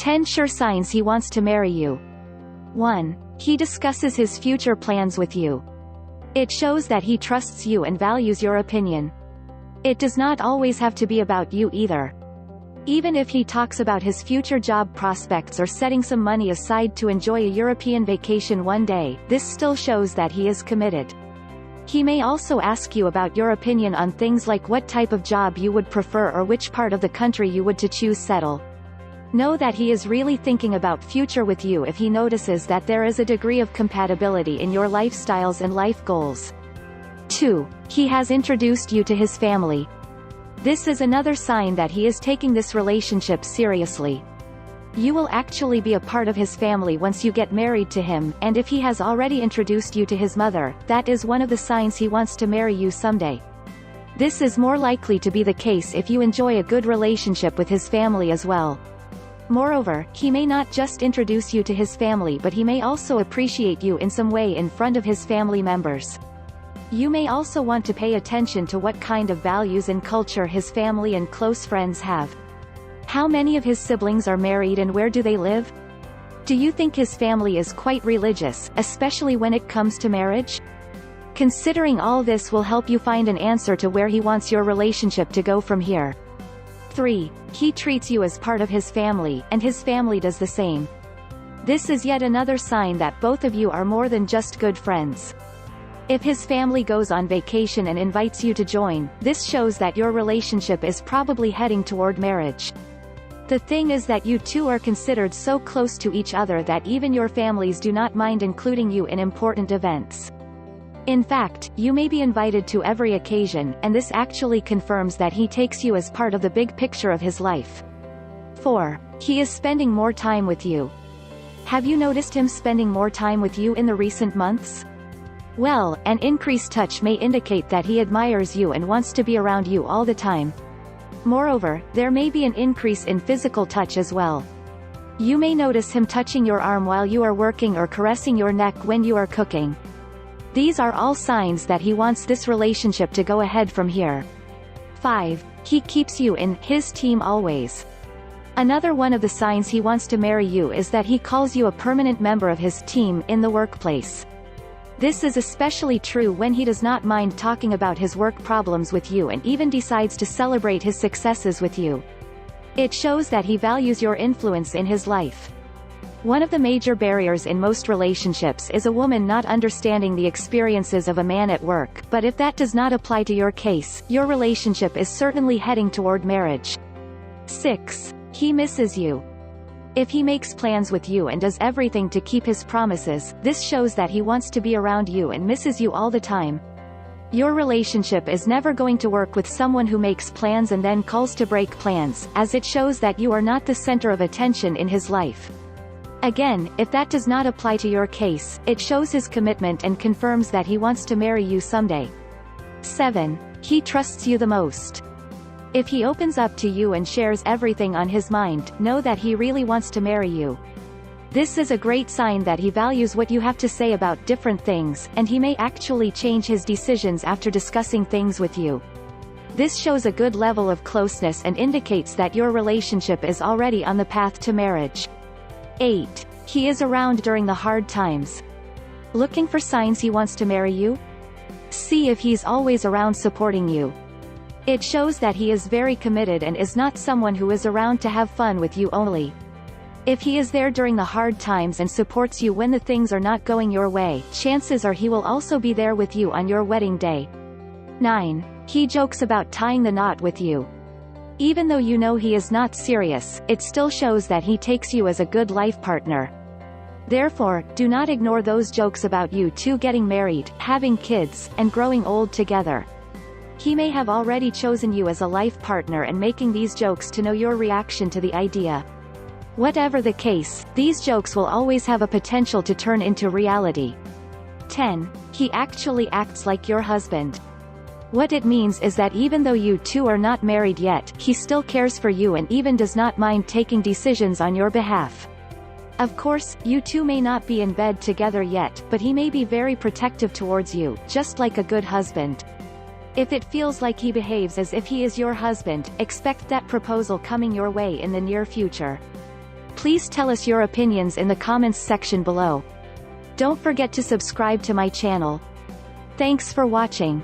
10 Sure Signs He Wants to Marry You. 1. He discusses his future plans with you. It shows that he trusts you and values your opinion. It does not always have to be about you either. Even if he talks about his future job prospects or setting some money aside to enjoy a European vacation one day, this still shows that he is committed. He may also ask you about your opinion on things like what type of job you would prefer or which part of the country you would to choose settle. Know that he is really thinking about future with you if he notices that there is a degree of compatibility in your lifestyles and life goals. 2. He has introduced you to his family. This is another sign that he is taking this relationship seriously. You will actually be a part of his family once you get married to him, and if he has already introduced you to his mother, that is one of the signs he wants to marry you someday. This is more likely to be the case if you enjoy a good relationship with his family as well. Moreover, he may not just introduce you to his family but he may also appreciate you in some way in front of his family members. You may also want to pay attention to what kind of values and culture his family and close friends have. How many of his siblings are married and where do they live? Do you think his family is quite religious, especially when it comes to marriage? Considering all this will help you find an answer to where he wants your relationship to go from here. 3. He treats you as part of his family, and his family does the same. This is yet another sign that both of you are more than just good friends. If his family goes on vacation and invites you to join, this shows that your relationship is probably heading toward marriage. The thing is that you two are considered so close to each other that even your families do not mind including you in important events. In fact, you may be invited to every occasion, and this actually confirms that he takes you as part of the big picture of his life. 4. He is spending more time with you. Have you noticed him spending more time with you in the recent months? Well, an increased touch may indicate that he admires you and wants to be around you all the time. Moreover, there may be an increase in physical touch as well. You may notice him touching your arm while you are working or caressing your neck when you are cooking. These are all signs that he wants this relationship to go ahead from here. 5. He keeps you in his team always. Another one of the signs he wants to marry you is that he calls you a permanent member of his team in the workplace. This is especially true when he does not mind talking about his work problems with you and even decides to celebrate his successes with you. It shows that he values your influence in his life. One of the major barriers in most relationships is a woman not understanding the experiences of a man at work, but if that does not apply to your case, your relationship is certainly heading toward marriage. 6. He misses you. If he makes plans with you and does everything to keep his promises, this shows that he wants to be around you and misses you all the time. Your relationship is never going to work with someone who makes plans and then calls to break plans, as it shows that you are not the center of attention in his life. Again, if that does not apply to your case, it shows his commitment and confirms that he wants to marry you someday. 7. He trusts you the most. If he opens up to you and shares everything on his mind, know that he really wants to marry you. This is a great sign that he values what you have to say about different things, and he may actually change his decisions after discussing things with you. This shows a good level of closeness and indicates that your relationship is already on the path to marriage. 8. He is around during the hard times. Looking for signs he wants to marry you? See if he's always around supporting you. It shows that he is very committed and is not someone who is around to have fun with you only. If he is there during the hard times and supports you when the things are not going your way, chances are he will also be there with you on your wedding day. 9. He jokes about tying the knot with you. Even though you know he is not serious, it still shows that he takes you as a good life partner. Therefore, do not ignore those jokes about you two getting married, having kids, and growing old together. He may have already chosen you as a life partner and making these jokes to know your reaction to the idea. Whatever the case, these jokes will always have a potential to turn into reality. 10. He actually acts like your husband. What it means is that even though you two are not married yet, he still cares for you and even does not mind taking decisions on your behalf. Of course, you two may not be in bed together yet, but he may be very protective towards you, just like a good husband. If it feels like he behaves as if he is your husband, expect that proposal coming your way in the near future. Please tell us your opinions in the comments section below. Don't forget to subscribe to my channel. Thanks for watching.